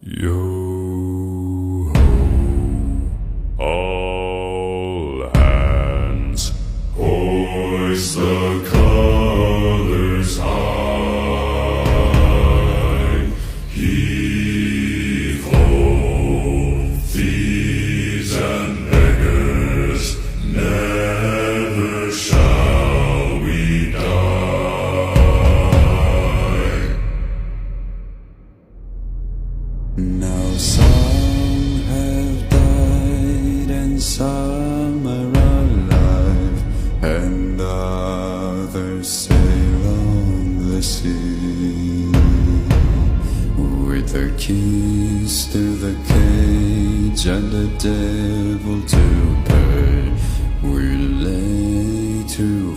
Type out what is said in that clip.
Yo ho, all hands, hoist the colors high. Heave ho, thieves and beggars, never shall we die. Now some have died and some are alive, and others sail on the sea with their keys to the cage and the devil to pay. We lay to